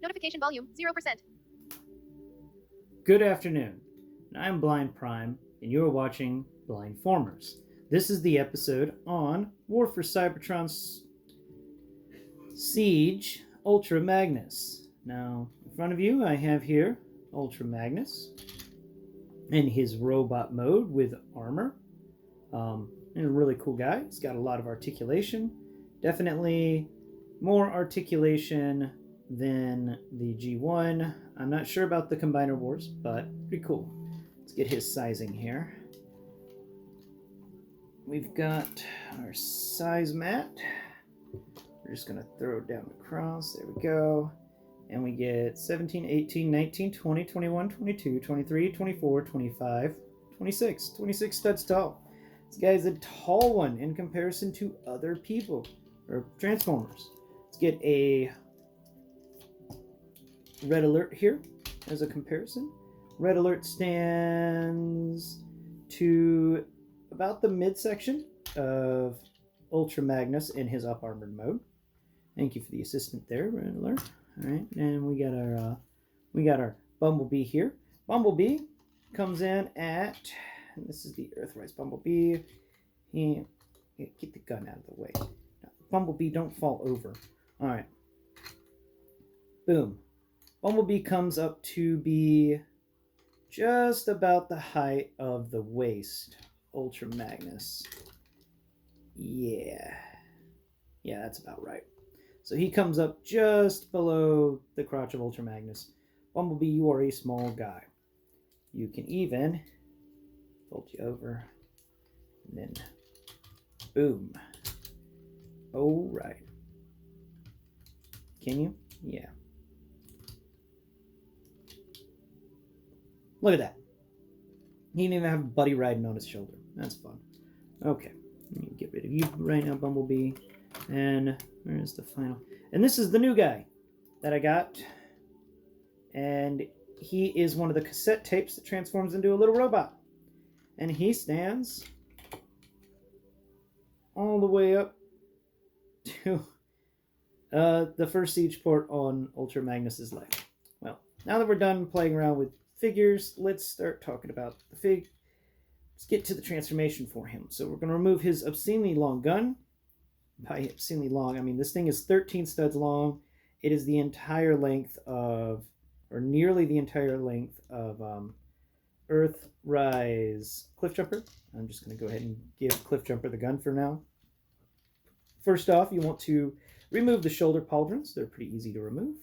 Notification volume 0%. Good afternoon. I'm Blind Prime, and you're watching Blindformers. This is the episode on War for Cybertron Seige Ultra Magnus. Now, in front of you, I have here Ultra Magnus in his robot mode with armor. And a really cool guy. He's got a lot of articulation. Definitely more articulation than the G1. I'm not sure about the Combiner Wars, but pretty cool. Let's get his sizing here. We've got our size mat. We're just going to throw it down across. There we go. And we get 17, 18, 19, 20, 21, 22, 23, 24, 25, 26. 26 studs tall. This guy's a tall one in comparison to other people, or Transformers. Let's get a red alert here as a comparison. Red alert stands to about the midsection of Ultra Magnus in his up armored mode. Thank you for the assistant there, red alert. All right, and we got our Bumblebee here. Bumblebee comes in at, and this is the Earthrise Bumblebee. Get the gun out of the way. Now, Bumblebee, don't fall over. All right. Boom. Bumblebee comes up to be just about the height of the waist. Ultra Magnus. Yeah, that's about right. So he comes up just below the crotch of Ultra Magnus. Bumblebee, you are a small guy. You can even fold you over, and then boom. All right. Can you? Yeah. Look at that. He didn't even have a buddy riding on his shoulder. That's fun. Okay. Let me get rid of you right now, Bumblebee. And where's the final? And this is the new guy that I got. And he is one of the cassette tapes that transforms into a little robot. And he stands all the way up to the first siege port on Ultra Magnus's leg. Well, now that we're done playing around with figures, let's start talking about the fig. Let's get to the transformation for him. So we're going to remove his obscenely long gun. By obscenely long, I mean this thing is 13 studs long. It is the entire length of, or nearly the entire length of Earthrise Cliffjumper. I'm just going to go ahead and give Cliffjumper the gun for now. First off, you want to remove the shoulder pauldrons. They're pretty easy to remove.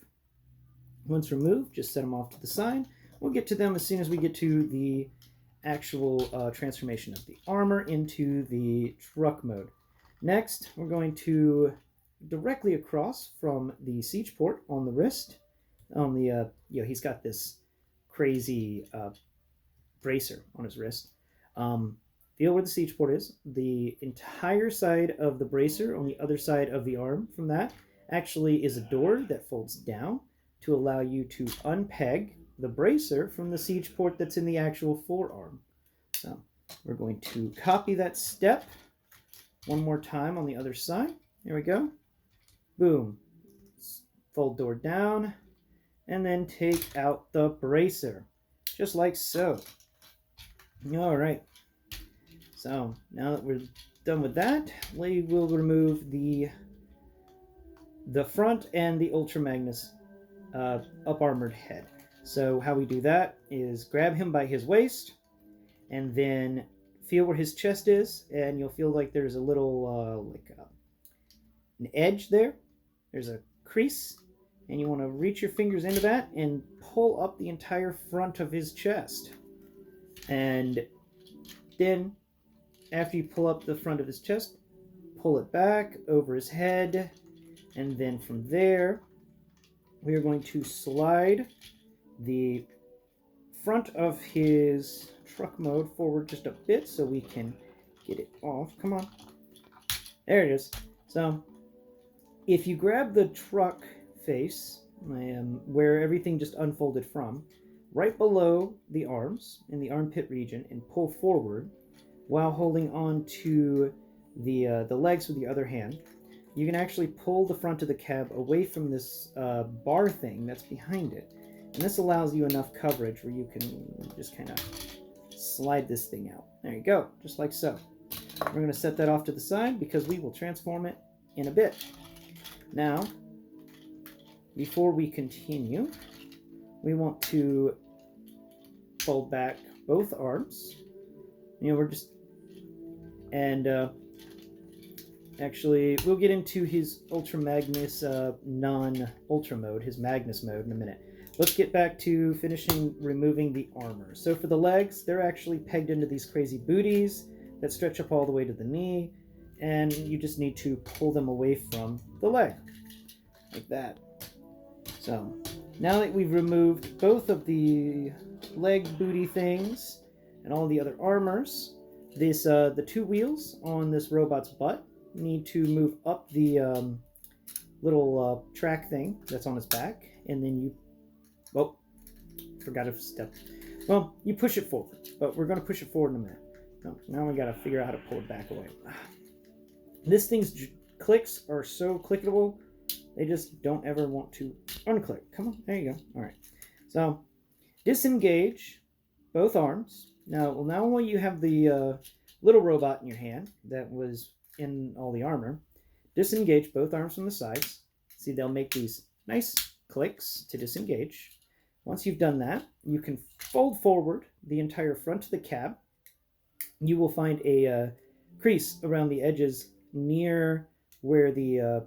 Once removed, just set them off to the side. We'll get to them as soon as we get to the actual transformation of the armor into the truck mode. Next, we're going to directly across from the siege port on the wrist. On the he's got this crazy bracer on his wrist. Feel where the siege port is. The entire side of the bracer on the other side of the arm from that actually is a door that folds down to allow you to unpeg the bracer from the siege port that's in the actual forearm. So we're going to copy that step one more time on the other side. There we go. Boom. Fold door down and then take out the bracer, just like so. All right. So now that we're done with that, we will remove the front and the Ultra Magnus up armored head. So how we do that is grab him by his waist and then feel where his chest is, and you'll feel like there's a little an edge there. There's a crease, and you want to reach your fingers into that and pull up the entire front of his chest. And then after you pull up the front of his chest, pull it back over his head, and then from there we are going to slide the front of his truck mode forward just a bit so we can get it off. Come on. There it is. So if you grab the truck face, where everything just unfolded from, right below the arms in the armpit region, and pull forward while holding on to the legs with the other hand, you can actually pull the front of the cab away from this bar thing that's behind it. And this allows you enough coverage where you can just kind of slide this thing out. There you go, just like so. We're going to set that off to the side because we will transform it in a bit. Now, before we continue, we want to fold back both arms. You know, we're just... And actually, we'll get into his Ultra Magnus non-Ultra mode, his Magnus mode, in a minute. Let's get back to finishing removing the armor. So for the legs, they're actually pegged into these crazy booties that stretch up all the way to the knee, and you just need to pull them away from the leg, like that. So now that we've removed both of the leg booty things and all the other armors, the two wheels on this robot's butt need to move up the little track thing that's on his back, and then you... Oh, forgot a step. Well, you push it forward, but we're going to push it forward in a minute. No, now we got to figure out how to pull it back away. This thing's clicks are so clickable, they just don't ever want to unclick. Come on, there you go. All right. So, disengage both arms. Now while you have the little robot in your hand that was in all the armor, disengage both arms from the sides. See, they'll make these nice clicks to disengage. Once you've done that, you can fold forward the entire front of the cab. You will find a crease around the edges near where the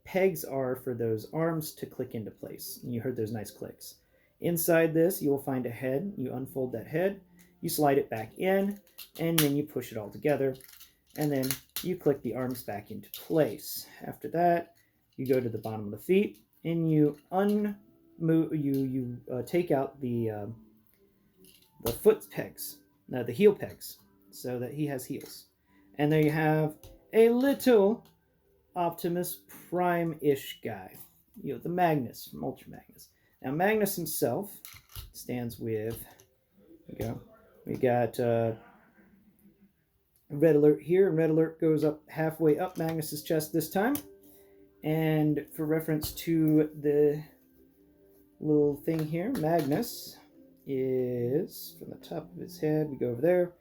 pegs are for those arms to click into place. And you heard those nice clicks. Inside this, you will find a head. You unfold that head, you slide it back in, and then you push it all together. And then you click the arms back into place. After that, you go to the bottom of the feet, and you take out the foot pegs, the heel pegs, so that he has heels. And there you have a little Optimus Prime-ish guy. You know, the Magnus from Ultra Magnus. Now, Magnus himself stands with... We got red alert here, and red alert goes up halfway up Magnus's chest this time. And for reference to the little thing here, Magnus is from the top of his head. We go over there.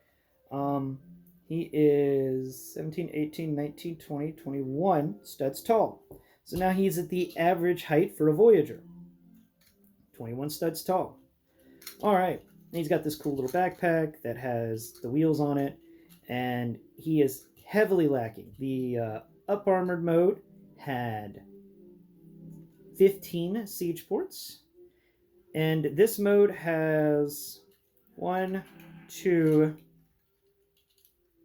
He is 17, 18, 19, 20, 21 studs tall. So now he's at the average height for a Voyager. 21 studs tall. All right. He's got this cool little backpack that has the wheels on it, and he is heavily lacking. The up armored mode had 15 siege ports, and this mode has 1, 2.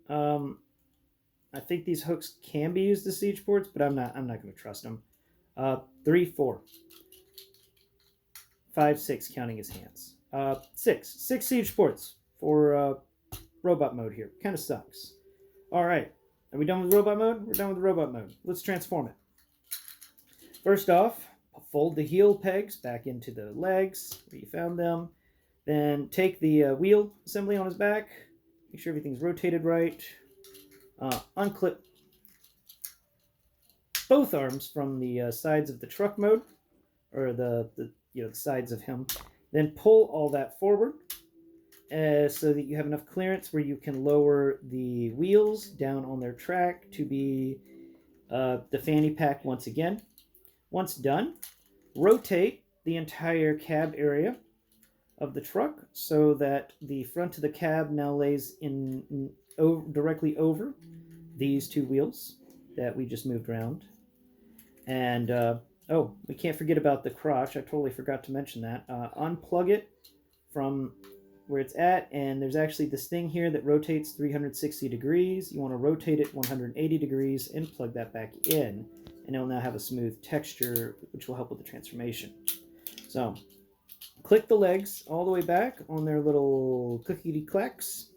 I think these hooks can be used as siege ports, but I'm not going to trust them. 3, 4, 5, 6, counting his hands. 6 siege ports for robot mode here. Kind of sucks. All right, are we done with robot mode? We're done with robot mode. Let's transform it. First off, fold the heel pegs back into the legs where you found them. Then take the wheel assembly on his back. Make sure everything's rotated right. Unclip both arms from the sides of the truck mode, or the sides of him. Then pull all that forward so that you have enough clearance where you can lower the wheels down on their track to be the fanny pack once again. Once done, rotate the entire cab area of the truck so that the front of the cab now lays directly over these two wheels that we just moved around. And oh, we can't forget about the crotch. I totally forgot to mention that. Unplug it from where it's at, and there's actually this thing here that rotates 360 degrees. You want to rotate it 180 degrees and plug that back in, and it'll now have a smooth texture, which will help with the transformation. So, click the legs all the way back on their little clickety-clacks,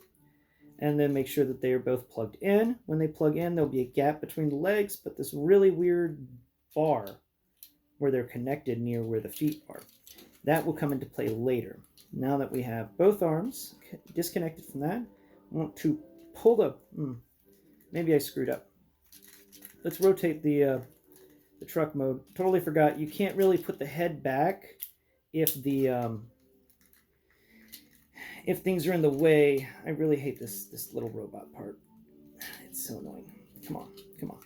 and then make sure that they are both plugged in. When they plug in, there'll be a gap between the legs, but this really weird bar where they're connected near where the feet are. That will come into play later. Now that we have both arms disconnected from that, I want to pull the... maybe I screwed up. let's rotate the truck mode. Totally forgot, you can't really put the head back if if things are in the way. I really hate this little robot part. It's so annoying. Come on, come on,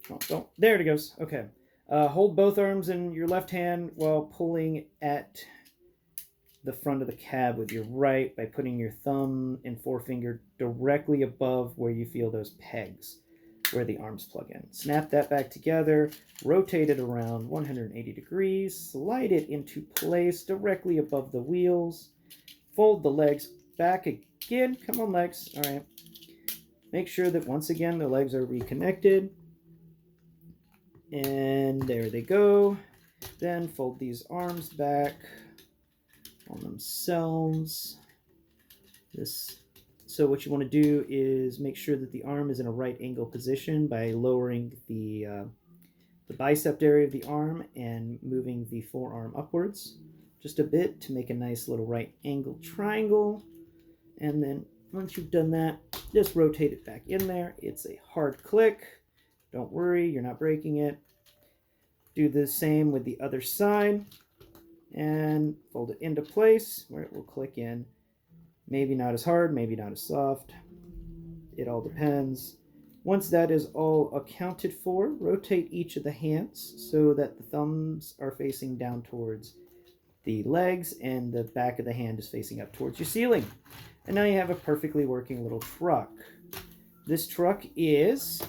come on. Don't. There it goes. Okay. Hold both arms in your left hand while pulling at the front of the cab with your right by putting your thumb and forefinger directly above where you feel those pegs, where the arms plug in. Snap that back together, rotate it around 180 degrees, slide it into place directly above the wheels, fold the legs back again. Come on, legs. All right. Make sure that once again the legs are reconnected. And there they go. Then fold these arms back on themselves. So what you want to do is make sure that the arm is in a right angle position by lowering the bicep area of the arm and moving the forearm upwards just a bit to make a nice little right angle triangle. And then once you've done that, just rotate it back in there. It's a hard click. Don't worry, you're not breaking it. Do the same with the other side and fold it into place where it will click in. Maybe not as hard, maybe not as soft. It all depends. Once that is all accounted for, rotate each of the hands so that the thumbs are facing down towards the legs and the back of the hand is facing up towards your ceiling. And now you have a perfectly working little truck. This truck is,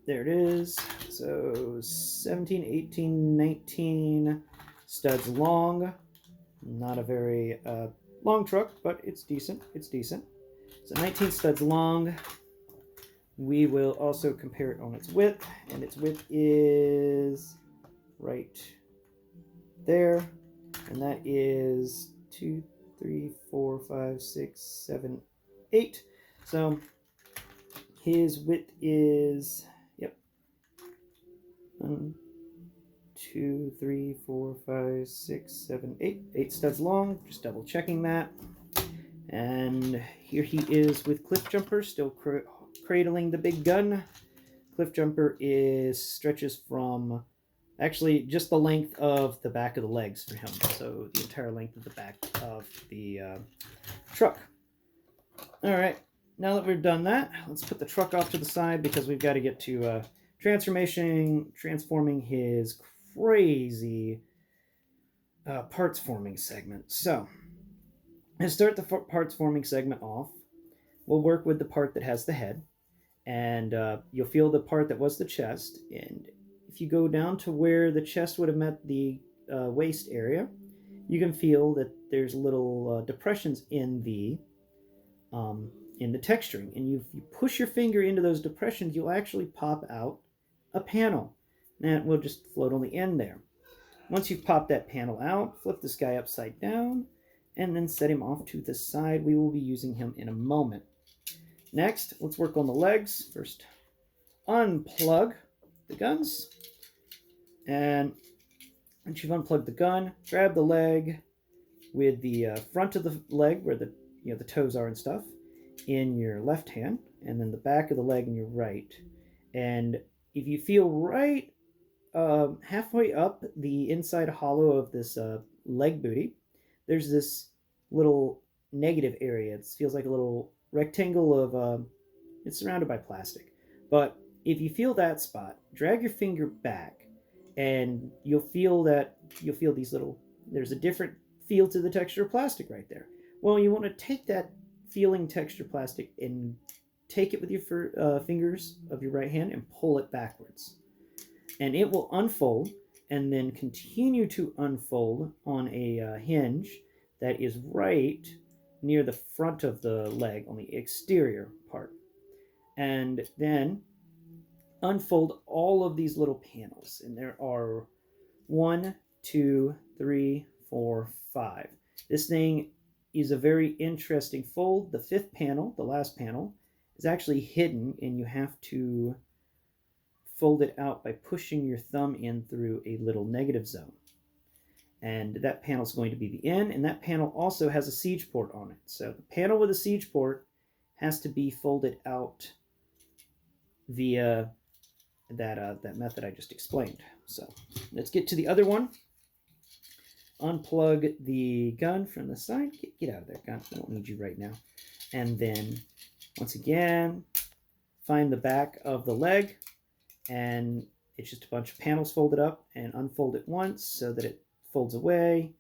there it is, so 17, 18, 19 studs long. Not a very long truck, but it's decent. It's decent. So 19 studs long. We will also compare it on its width, and its width is right there, and that is 2, 3, 4, 5, 6, 7, 8. So his width is, yep, 1, 2, 3, 4, 5, 6, 7, 8. 8 studs long. Just double checking that. And here he is with Cliff Jumper, still cradling the big gun. Cliff Jumper stretches from actually just the length of the back of the legs for him. So the entire length of the back of the truck. All right, now that we've done that, let's put the truck off to the side because we've got to get to transforming his crazy parts forming segment. So to start the parts forming segment off, we'll work with the part that has the head, and you'll feel the part that was the chest. And if you go down to where the chest would have met the waist area, you can feel that there's little depressions in the texturing. And if you push your finger into those depressions, you'll actually pop out a panel. And it will just float on the end there. Once you've popped that panel out, flip this guy upside down, and then set him off to the side. We will be using him in a moment. Next, let's work on the legs. First, unplug the guns. And once you've unplugged the gun, grab the leg with the front of the leg where the toes are and stuff in your left hand, and then the back of the leg in your right. And if you feel right halfway up the inside hollow of this leg booty, there's this little negative area. It feels like a little rectangle of, it's surrounded by plastic. But if you feel that spot, drag your finger back and you'll feel these little, there's a different feel to the texture of plastic right there. Well, you want to take that feeling texture plastic and take it with your fingers of your right hand and pull it backwards. And it will unfold and then continue to unfold on a hinge that is right near the front of the leg on the exterior part. And then unfold all of these little panels. And there are 1, 2, 3, 4, 5. This thing is a very interesting fold. The 5th panel, the last panel, is actually hidden, and you have to fold it out by pushing your thumb in through a little negative zone. And that panel is going to be the end, and that panel also has a siege port on it. So the panel with a siege port has to be folded out via that method I just explained. So let's get to the other one. Unplug the gun from the side. Get out of there, gun. I don't need you right now. And then, once again, find the back of the leg, and it's just a bunch of panels folded up, and unfold it once so that it folds away,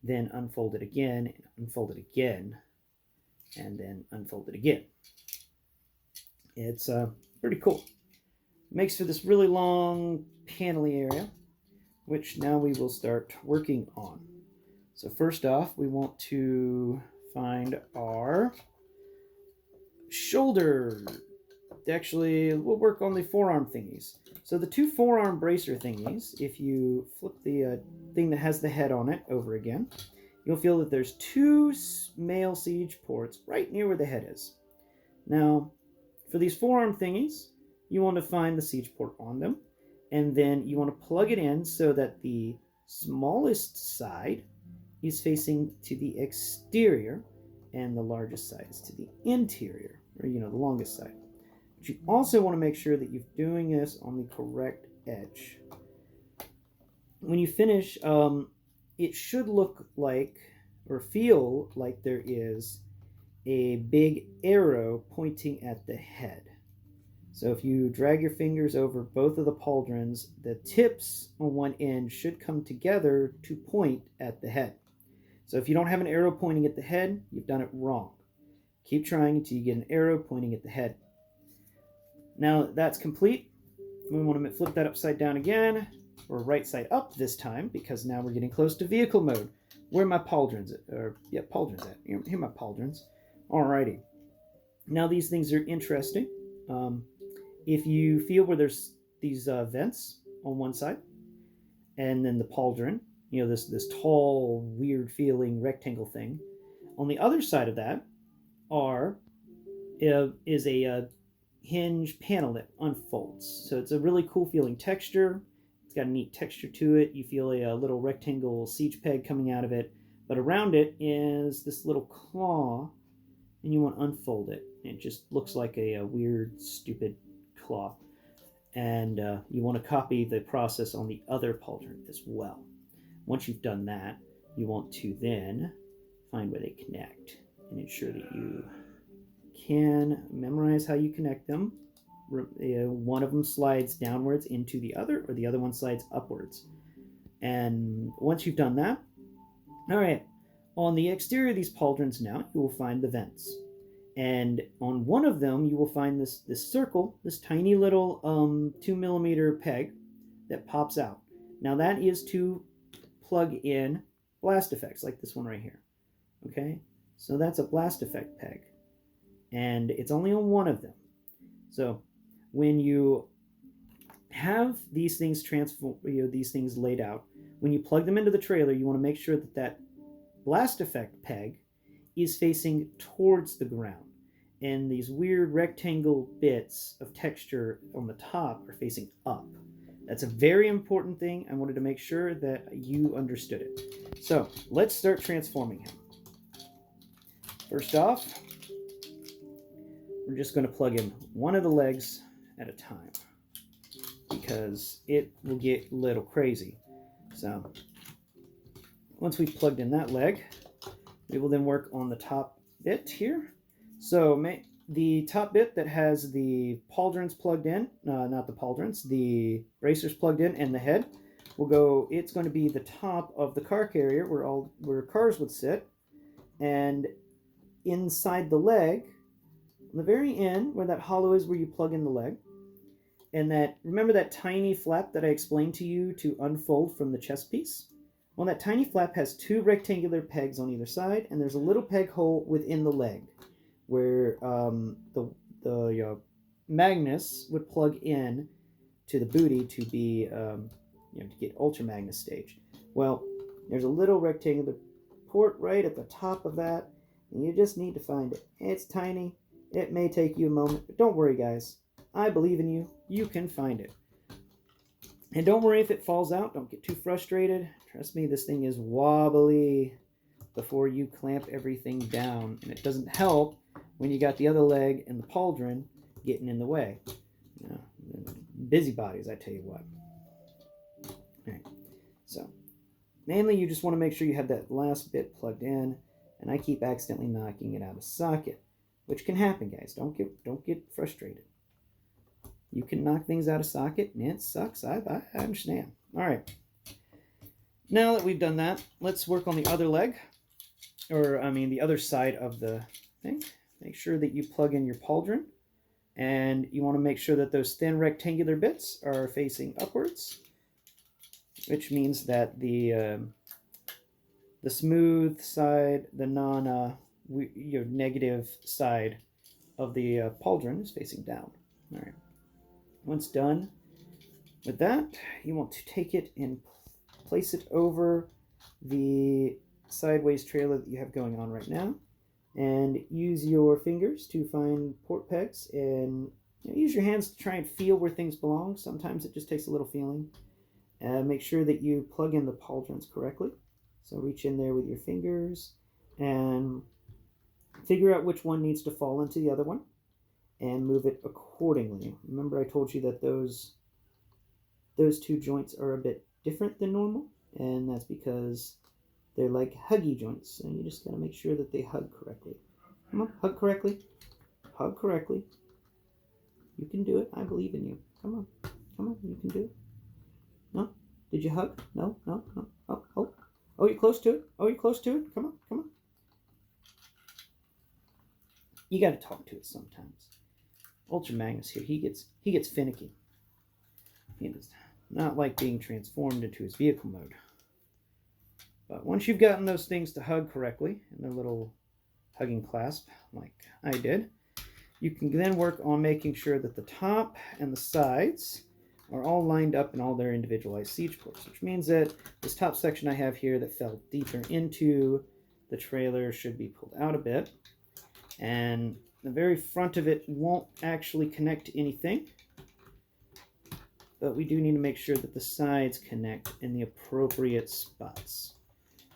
then unfold it again, and unfold it again, and then unfold it again. It's pretty cool. It makes for this really long panely area, which now we will start working on. So first off, we want to find our shoulder. Actually, we'll work on the forearm thingies. So the two forearm bracer thingies, if you flip the thing that has the head on it over again, you'll feel that there's two male siege ports right near where the head is. Now, for these forearm thingies, you want to find the siege port on them, and then you want to plug it in so that the smallest side is facing to the exterior and the largest side is to the interior, or the longest side. But you also want to make sure that you're doing this on the correct edge. When you finish, it should look like or feel like there is a big arrow pointing at the head. So if you drag your fingers over both of the pauldrons, the tips on one end should come together to point at the head. So if you don't have an arrow pointing at the head, you've done it wrong. Keep trying until you get an arrow pointing at the head. Now that's complete. We want to flip that upside down again, or right side up this time, because now we're getting close to vehicle mode. Where are my pauldrons at? Pauldrons at. Here are my pauldrons. Alrighty. Now these things are interesting. If you feel where there's these vents on one side, and then the pauldron, this tall, weird feeling rectangle thing, on the other side of that is a hinge panel that unfolds. So it's a really cool feeling texture. It's got a neat texture to it. You feel a little rectangle siege peg coming out of it, but around it is this little claw, and you want to unfold it. It just looks like a weird, stupid claw. And you want to copy the process on the other pauldron as well. Once you've done that, you want to then find where they connect and ensure that you can memorize how you connect them. One of them slides downwards into the other, or the other one slides upwards. And once you've done that, all right, on the exterior of these pauldrons now, you will find the vents. And on one of them, you will find this circle, this tiny little 2mm peg that pops out. Now that is to plug in blast effects, like this one right here. Okay, so that's a blast effect peg, and it's only on one of them. So when you have these things these things laid out, when you plug them into the trailer, you want to make sure that that blast effect peg is facing towards the ground, and these weird rectangle bits of texture on the top are facing up. That's a very important thing. I wanted to make sure that you understood it. So let's start transforming him. First off, we're just going to plug in one of the legs at a time, because it will get a little crazy. So once we've plugged in that leg, we will then work on the top bit here. So the top bit that has the pauldrons plugged in, not the pauldrons, the bracers plugged in, and the head will go. It's going to be the top of the car carrier where cars would sit, and inside the leg, on the very end where that hollow is, where you plug in the leg, and remember that tiny flap that I explained to you to unfold from the chest piece? Well, that tiny flap has two rectangular pegs on either side, and there's a little peg hole within the leg where the Magnus would plug in to the booty to be, to get Ultra Magnus stage. Well, there's a little rectangular port right at the top of that, and you just need to find it. It's tiny. It may take you a moment, but don't worry, guys. I believe in you. You can find it. And don't worry if it falls out. Don't get too frustrated. Trust me, this thing is wobbly before you clamp everything down, and it doesn't help when you got the other leg and the pauldron getting in the way. busybodies, I tell you what. All right, so mainly you just want to make sure you have that last bit plugged in, and I keep accidentally knocking it out of socket, which can happen, guys. Don't get frustrated. You can knock things out of socket, and it sucks. I understand. All right. Now that we've done that, let's work on the other leg, or I mean the other side of the thing. Make sure that you plug in your pauldron, and you want to make sure that those thin rectangular bits are facing upwards, which means that the smooth side, the negative side of the pauldron is facing down. All right. Once done with that, you want to take it and place it over the sideways trailer that you have going on right now, and use your fingers to find port pegs, and use your hands to try and feel where things belong. Sometimes it just takes a little feeling. Make sure that you plug in the pauldrons correctly. So reach in there with your fingers and figure out which one needs to fall into the other one and move it accordingly. Remember I told you that those two joints are a bit different than normal, and that's because they're like huggy joints, and you just gotta make sure that they hug correctly. Come on, hug correctly. Hug correctly. You can do it. I believe in you. Come on. Come on, you can do it. No? Did you hug? No, no, no. Oh, oh. Oh, you're close to it. Oh, you're close to it. Come on, come on. You gotta talk to it sometimes. Ultra Magnus here, he gets finicky. He does not like being transformed into his vehicle mode. But once you've gotten those things to hug correctly in their little hugging clasp, like I did, you can then work on making sure that the top and the sides are all lined up in all their individualized siege ports, which means that this top section I have here that fell deeper into the trailer should be pulled out a bit, and the very front of it won't actually connect to anything, but we do need to make sure that the sides connect in the appropriate spots.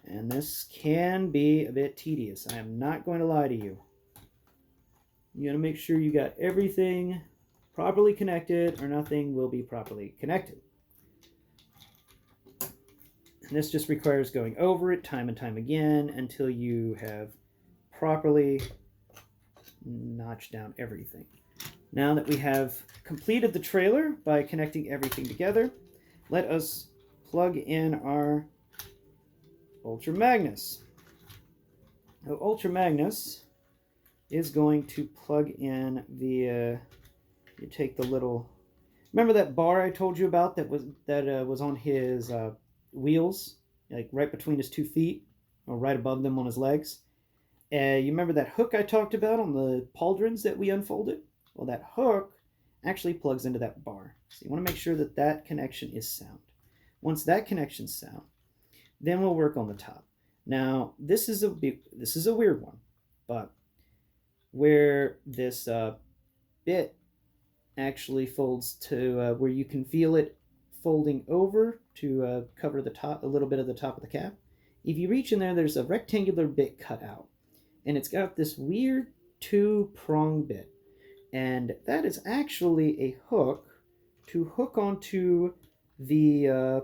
And this can be a bit tedious. I am not going to lie to you. You got to make sure you got everything properly connected, or nothing will be properly connected. And this just requires going over it time and time again until you have properly notched down everything. Now that we have completed the trailer by connecting everything together, let us plug in our Ultra Magnus. Now, Ultra Magnus is going to plug in via, you take the little, remember that bar I told you about that was on his wheels, like right between his 2 feet, or right above them on his legs? You remember that hook I talked about on the pauldrons that we unfolded? Well, that hook actually plugs into that bar. So you want to make sure that that connection is sound. Once that connection's sound, then we'll work on the top. Now, this is a weird one, but where this bit actually folds to where you can feel it folding over to cover the top, a little bit of the top of the cap. If you reach in there, there's a rectangular bit cut out, and it's got this weird 2-prong bit, and that is actually a hook to hook onto the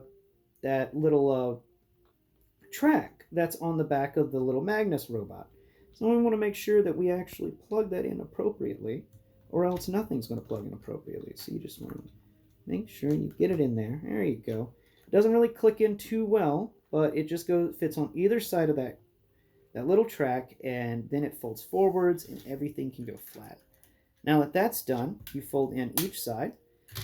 that little track that's on the back of the little Magnus robot. So we want to make sure that we actually plug that in appropriately, or else nothing's going to plug in appropriately. So you just want to make sure you get it in there. There you go. It doesn't really click in too well, but it just fits on either side of that little track, and then it folds forwards and everything can go flat. Now that that's done, you fold in each side,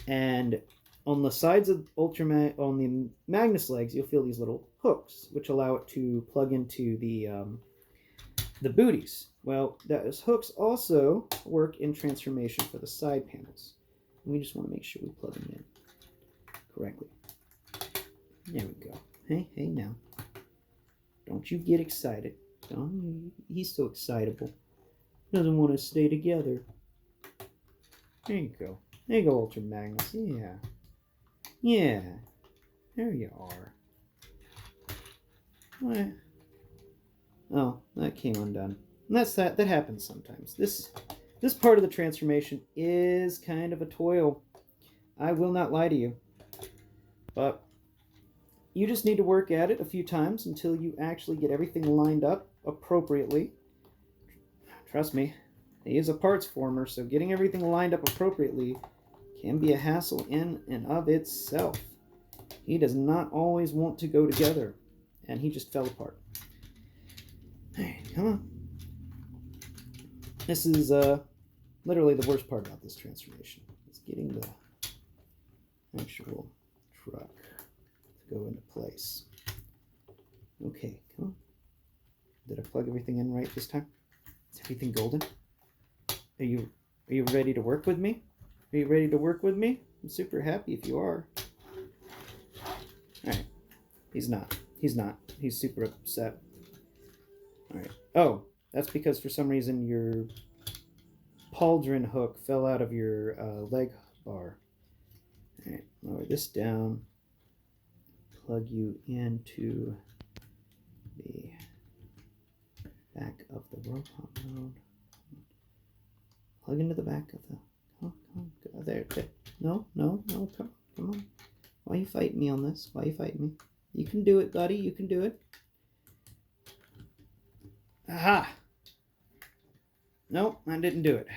and on the sides of on the Magnus legs, you'll feel these little hooks, which allow it to plug into the booties. Well, those hooks also work in transformation for the side panels. And we just want to make sure we plug them in correctly. There we go. Hey now. Don't you get excited. He's so excitable. Doesn't want to stay together. There you go. There you go, Ultra Magnus. Yeah. Yeah. There you are. What? Oh, that came undone. And that's that. That happens sometimes. This part of the transformation is kind of a toil. I will not lie to you. But you just need to work at it a few times until you actually get everything lined up appropriately. Trust me, he is a parts former, so getting everything lined up appropriately can be a hassle in and of itself. He does not always want to go together, and he just fell apart. Hey, come on. This is literally the worst part about this transformation. It's getting the actual truck to go into place. Okay, come on. Did I plug everything in right this time? Is everything golden? Are you ready to work with me? Are you ready to work with me? I'm super happy if you are. Alright. He's not. He's super upset. Alright. Oh, that's because for some reason your pauldron hook fell out of your leg bar. Alright, lower this down. Plug you into the back of the robot mode. Plug into the back of the... Oh, come on. There. No, come on. Why are you fighting me on this? Why are you fighting me? You can do it, buddy. You can do it. Aha! Nope, I didn't do it.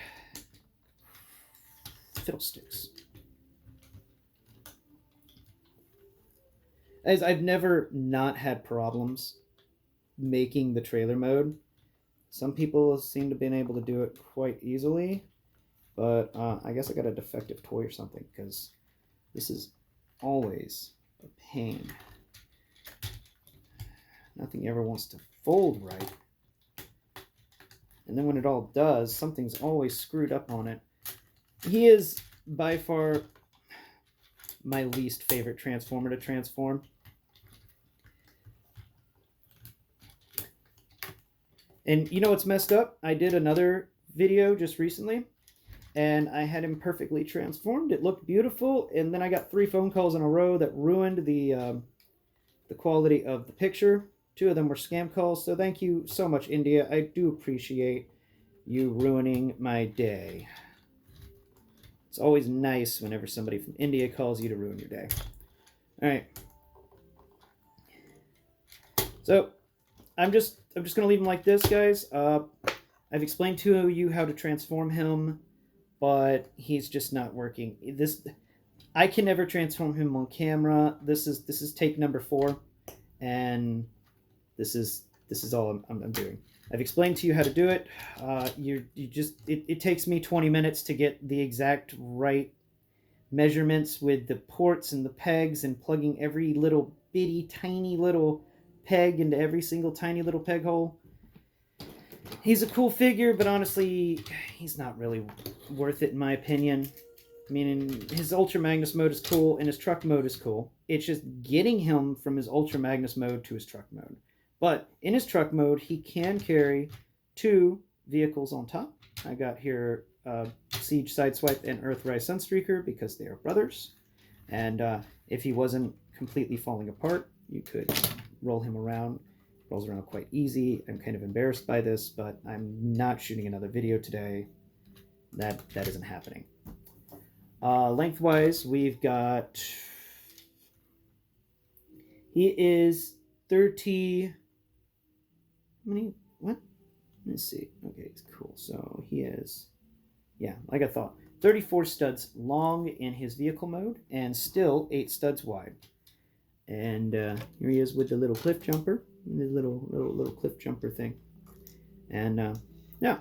Fiddlesticks. As I've never not had problems making the trailer mode. Some people seem to have been able to do it quite easily, but I guess I got a defective toy or something, because this is always a pain. Nothing ever wants to fold right. And then when it all does, something's always screwed up on it. He is by far my least favorite Transformer to transform. And you know what's messed up? I did another video just recently, and I had him perfectly transformed. It looked beautiful, and then I got 3 phone calls in a row that ruined the quality of the picture. 2 of them were scam calls, so thank you so much, India. I do appreciate you ruining my day. It's always nice whenever somebody from India calls you to ruin your day. All right. So I'm just gonna leave him like this, guys. I've explained to you how to transform him, but he's just not working. I can never transform him on camera. This is take number 4, and this is all I'm doing. I've explained to you how to do it. It takes me 20 minutes to get the exact right measurements with the ports and the pegs and plugging every little bitty tiny little peg into every single tiny little peg hole. He's a cool figure, but honestly, he's not really worth it in my opinion. I mean, his Ultra Magnus mode is cool and his truck mode is cool. It's just getting him from his Ultra Magnus mode to his truck mode. But in his truck mode, he can carry 2 vehicles on top. I got here Siege Sideswipe and Earthrise Sunstreaker because they are brothers. And if he wasn't completely falling apart, you could roll him around. Rolls around quite easy. I'm kind of embarrassed by this, but I'm not shooting another video today. That isn't happening. Lengthwise, we've got... He is 30... What? Let's see. Okay, it's cool. So he is, yeah, like I thought, 34 studs long in his vehicle mode and still 8 studs wide. And here he is with the little cliff jumper, the little cliff jumper thing. And yeah,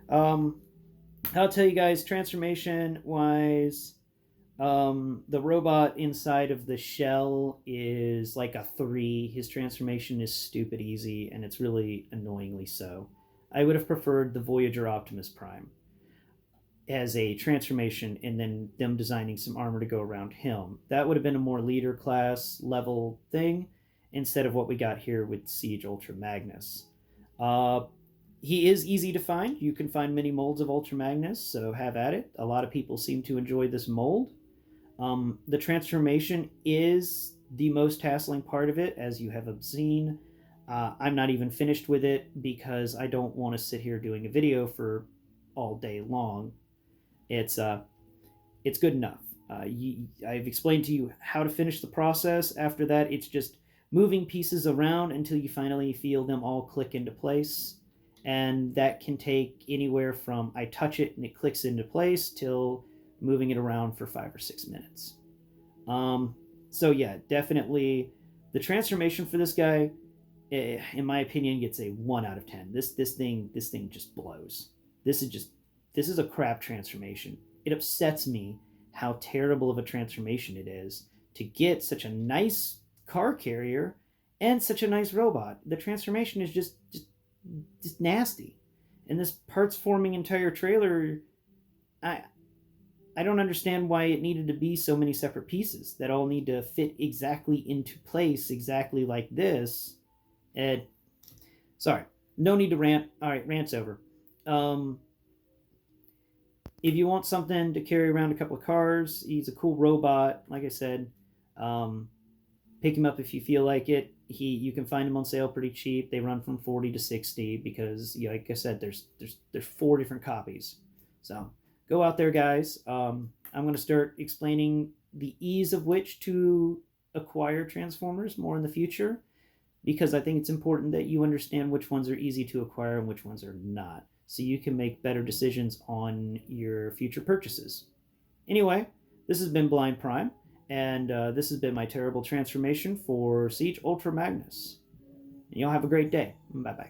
I'll tell you guys, transformation wise, the robot inside of the shell is like a 3. His transformation is stupid easy, and it's really annoyingly so. I would have preferred the Voyager Optimus Prime as a transformation, and then them designing some armor to go around him. That would have been a more leader class level thing, instead of what we got here with Seige Ultra Magnus. He is easy to find. You can find many molds of Ultra Magnus, so have at it. A lot of people seem to enjoy this mold. The transformation is the most hassling part of it, as you have seen. I'm not even finished with it because I don't want to sit here doing a video for all day long. It's good enough. I've explained to you how to finish the process. After that, it's just moving pieces around until you finally feel them all click into place. And that can take anywhere from I touch it and it clicks into place till moving it around for 5 or 6 minutes. So yeah, definitely the transformation for this guy, in my opinion, gets a 1 out of 10. This thing just blows. This is a crap transformation. It upsets me how terrible of a transformation it is to get such a nice car carrier and such a nice robot. The transformation is just nasty. And this parts forming entire trailer, I I don't understand why it needed to be so many separate pieces that all need to fit exactly into place exactly like this. And sorry, no need to rant. All right, rant's over. Um, if you want something to carry around a couple of cars, he's a cool robot. Like I said, um, pick him up if you feel like it. You can find them on sale pretty cheap. They run from 40 to 60 because, like I said, there's 4 different copies. So go out there, guys. I'm going to start explaining the ease of which to acquire Transformers more in the future, because I think it's important that you understand which ones are easy to acquire and which ones are not, so you can make better decisions on your future purchases. Anyway, this has been Blind Prime, and this has been my terrible transformation for Seige Ultra Magnus. And y'all have a great day. Bye-bye.